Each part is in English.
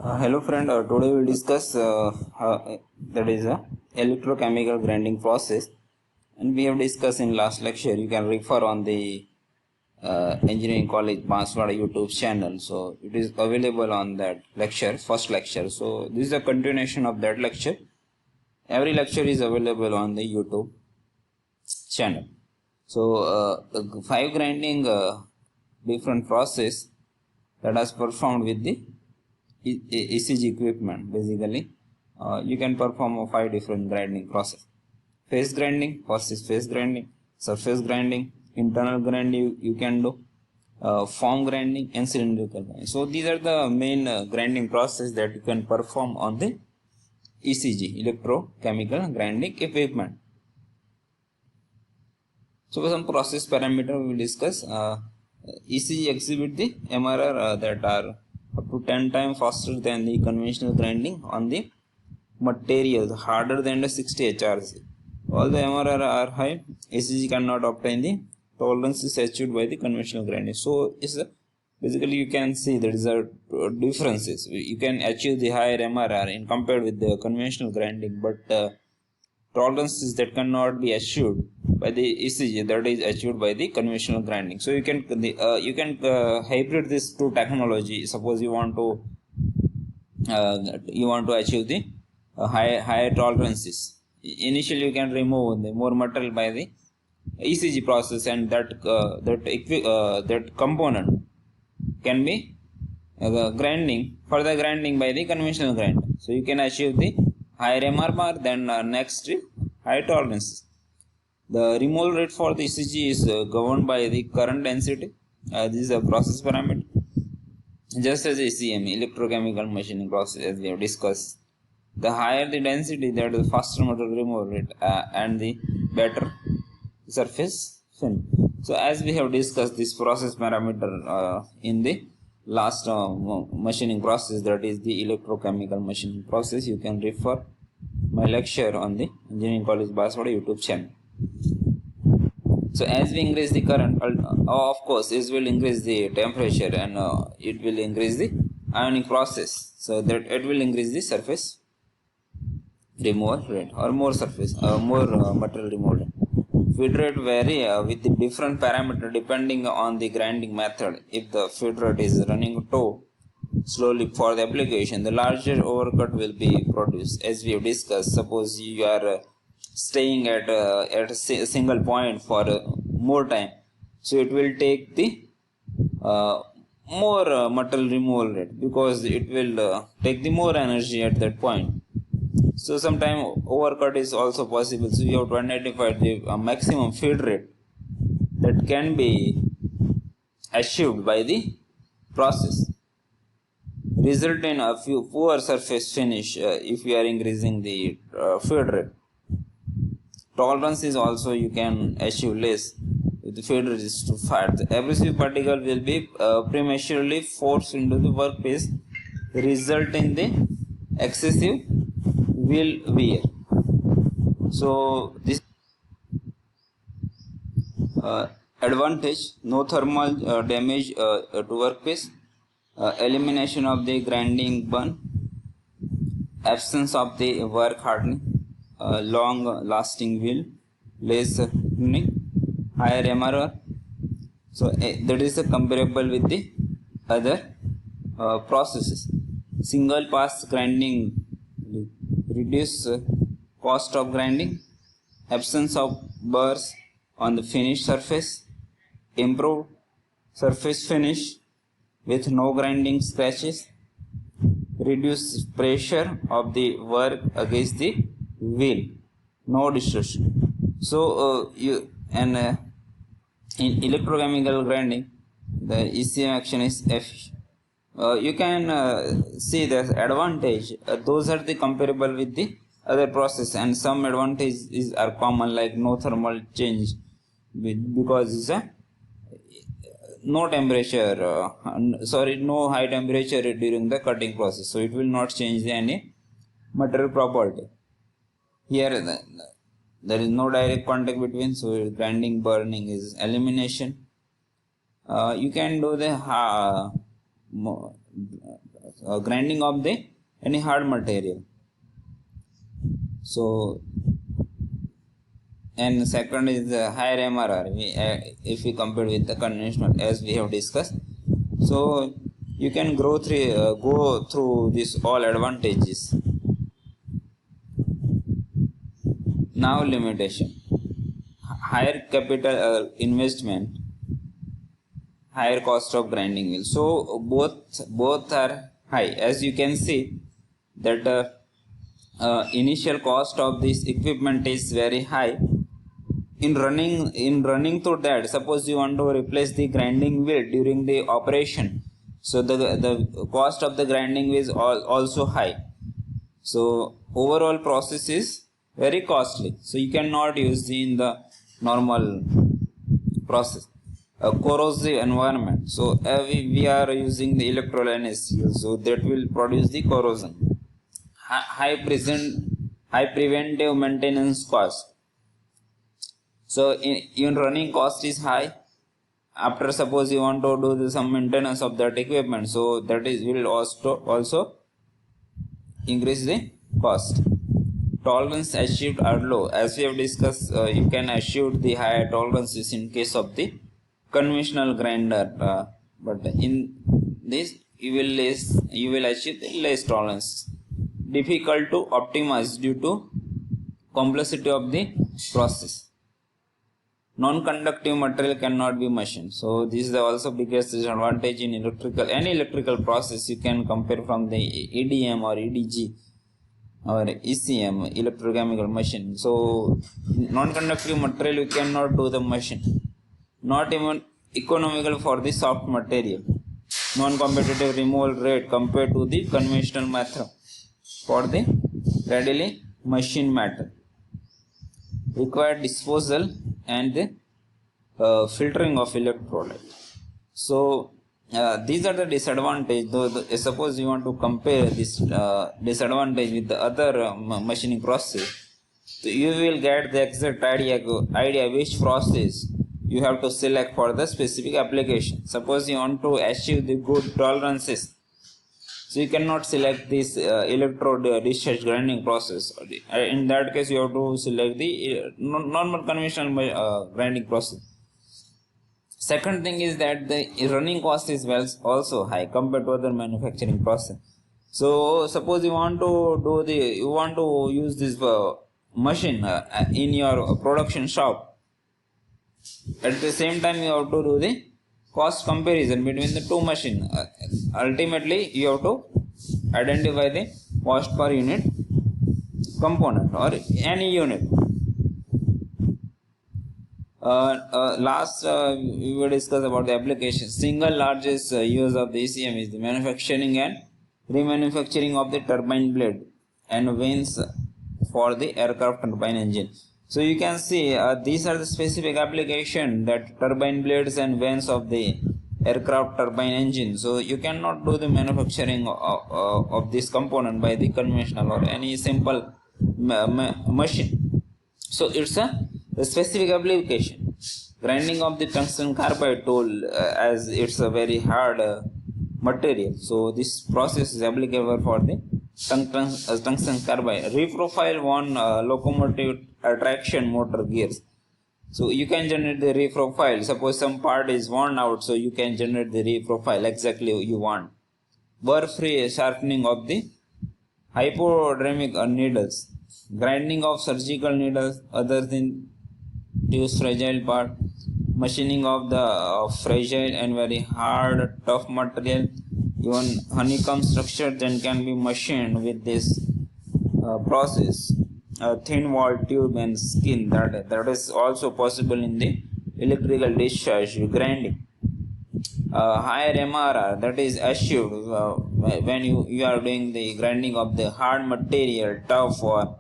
Hello friend, today we will discuss that is a electrochemical grinding process, and we have discussed in last lecture. You can refer on the engineering college Banswara YouTube channel, so it is available on that lecture, first lecture. So this is a continuation of that lecture. Every lecture is available on the YouTube channel. So the 5 grinding different process that is performed with the ECG equipment. Basically you can perform 5 different grinding process. Phase grinding, first is phase grinding, surface grinding, internal grinding you can do, form grinding and cylindrical grinding. So these are the main grinding process that you can perform on the ECG, electrochemical grinding equipment. So some process parameter we will discuss. ECG exhibit the MRR that are up to 10 times faster than the conventional grinding on the materials harder than the 60 HRC. All the MRR are high, ECG cannot obtain the tolerances achieved by the conventional grinding. So it's basically you can see there is a differences. You can achieve the higher MRR in compared with the conventional grinding, but tolerances that cannot be achieved by the ECG that is achieved by the conventional grinding. So you can hybrid this two technology. Suppose you want to achieve the higher tolerances. Initially you can remove the more metal by the ECG process, and that component can be further grinding by the conventional grinder. So you can achieve the higher MRR than next high tolerances. The removal rate for the ECG is governed by the current density. This is a process parameter, just as ECM, electrochemical machining process, as we have discussed. The higher the density, that is the faster metal removal rate and the better surface fin. So as we have discussed this process parameter in the last machining process, that is the electrochemical machining process, you can refer my lecture on the Engineering College Banswara YouTube channel. So as we increase the current, of course this will increase the temperature, and it will increase the ionic process, so that it will increase the surface removal rate or more material removal rate. Feed rate vary with the different parameter depending on the grinding method. If the feed rate is running too slowly for the application, the larger overcut will be produced. As we have discussed, suppose you are staying at a single point for more time, so it will take the more metal removal rate, because it will take the more energy at that point. So sometimes overcut is also possible. So you have to identify the maximum feed rate that can be achieved by the process, result in a few poor surface finish if you are increasing the feed rate. Tolerance is also you can achieve less if the feed rate is too fat. The abrasive particle will be prematurely forced into the workpiece, result in the excessive wheel wear. So this advantage: no thermal damage to workpiece, elimination of the grinding burn, absence of the work hardening, long lasting wheel, less tuning, higher MRR. So that is comparable with the other processes. Single pass grinding reduce cost of grinding, absence of burrs on the finished surface, improved surface finish with no grinding scratches, reduce pressure of the work against the wheel, no distortion. So in electrochemical grinding, the ECM action is efficient. You can see the advantage. Those are the comparable with the other process, and some advantages are common, like no thermal change, because it's a no temperature, no high temperature during the cutting process, so it will not change any material property. Here there is no direct contact between, so grinding burning is elimination. You can do the grinding of the any hard material. So, and second is the higher MRR, if we compare with the conventional, as we have discussed. So you can go through this all advantages. Now limitation: higher capital investment, higher cost of grinding wheel. So both are high. As you can see that initial cost of this equipment is very high. In running through that, suppose you want to replace the grinding wheel during the operation, so the cost of the grinding wheel is also high. So overall process is very costly, so you cannot use in the normal process. A corrosive environment, so we are using the electrolysis, so that will produce the corrosion. High preventive maintenance cost. So in running cost is high. After suppose you want to do some maintenance of that equipment, so that is will also increase the cost. Tolerance achieved are low. As we have discussed, you can achieve the higher tolerances in case of the conventional grinder, but in this you will achieve the less tolerance. Difficult to optimize due to complexity of the process. Non-conductive material cannot be machined. So this is the also biggest disadvantage in any electrical process. You can compare from the EDM or EDG or ECM, electrochemical machine. So non-conductive material you cannot do the machine. Not even economical for the soft material. Non-competitive removal rate compared to the conventional method for the readily machine matter. Required disposal and the filtering of electrolyte. So these are the disadvantages. Suppose you want to compare this disadvantage with the other machining process, so you will get the exact idea which process you have to select for the specific application. Suppose you want to achieve the good tolerances, so you cannot select this electrode discharge grinding process. In that case, you have to select the normal conventional grinding process. Second thing is that the running cost is also high compared to other manufacturing process. So suppose you want to use this machine in your production shop. At the same time, you have to do the cost comparison between the two machines. Ultimately, you have to identify the cost per unit component or any unit. Last we will discuss about the application. Single largest use of the ECM is the manufacturing and remanufacturing of the turbine blade and vanes for the aircraft turbine engine. So you can see these are the specific application, that turbine blades and vanes of the aircraft turbine engine. So you cannot do the manufacturing of this component by the conventional or any simple machine. So it's a specific application. Grinding of the tungsten carbide tool, as it's a very hard material. So this process is applicable for the tungsten carbide. Reprofile one locomotive traction motor gears. So you can generate the reprofile. Suppose some part is worn out, so you can generate the reprofile exactly you want. Burr-free sharpening of the hypodermic needles. Grinding of surgical needles other than use fragile part. Machining of the fragile and very hard, tough material. Even honeycomb structure then can be machined with this process. Thin wall tube and skin, that is also possible in the electrical discharge grinding. Higher MRR, that is achieved when you are doing the grinding of the hard material, tough or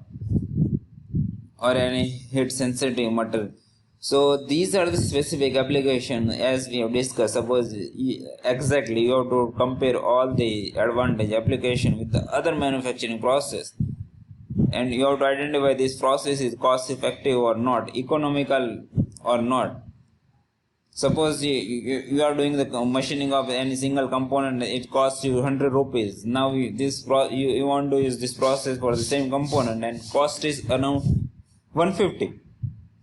any heat sensitive material. So these are the specific application as we have discussed. Suppose exactly you have to compare all the advantage application with the other manufacturing process, and you have to identify this process is cost effective or not, economical or not. Suppose you are doing the machining of any single component, it costs you 100 rupees. Now you want to use this process for the same component and cost is around 150.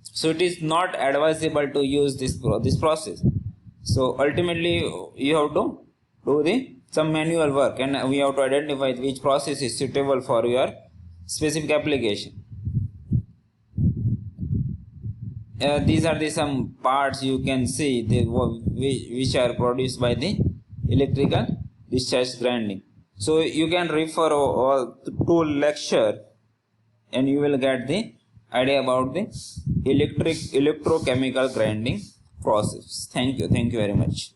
So it is not advisable to use this process. So ultimately you have to do some manual work, and we have to identify which process is suitable for your specific application. These are some parts you can see which are produced by the electrical discharge grinding. So you can refer to lecture and you will get the idea about the electrochemical grinding process. Thank you very much.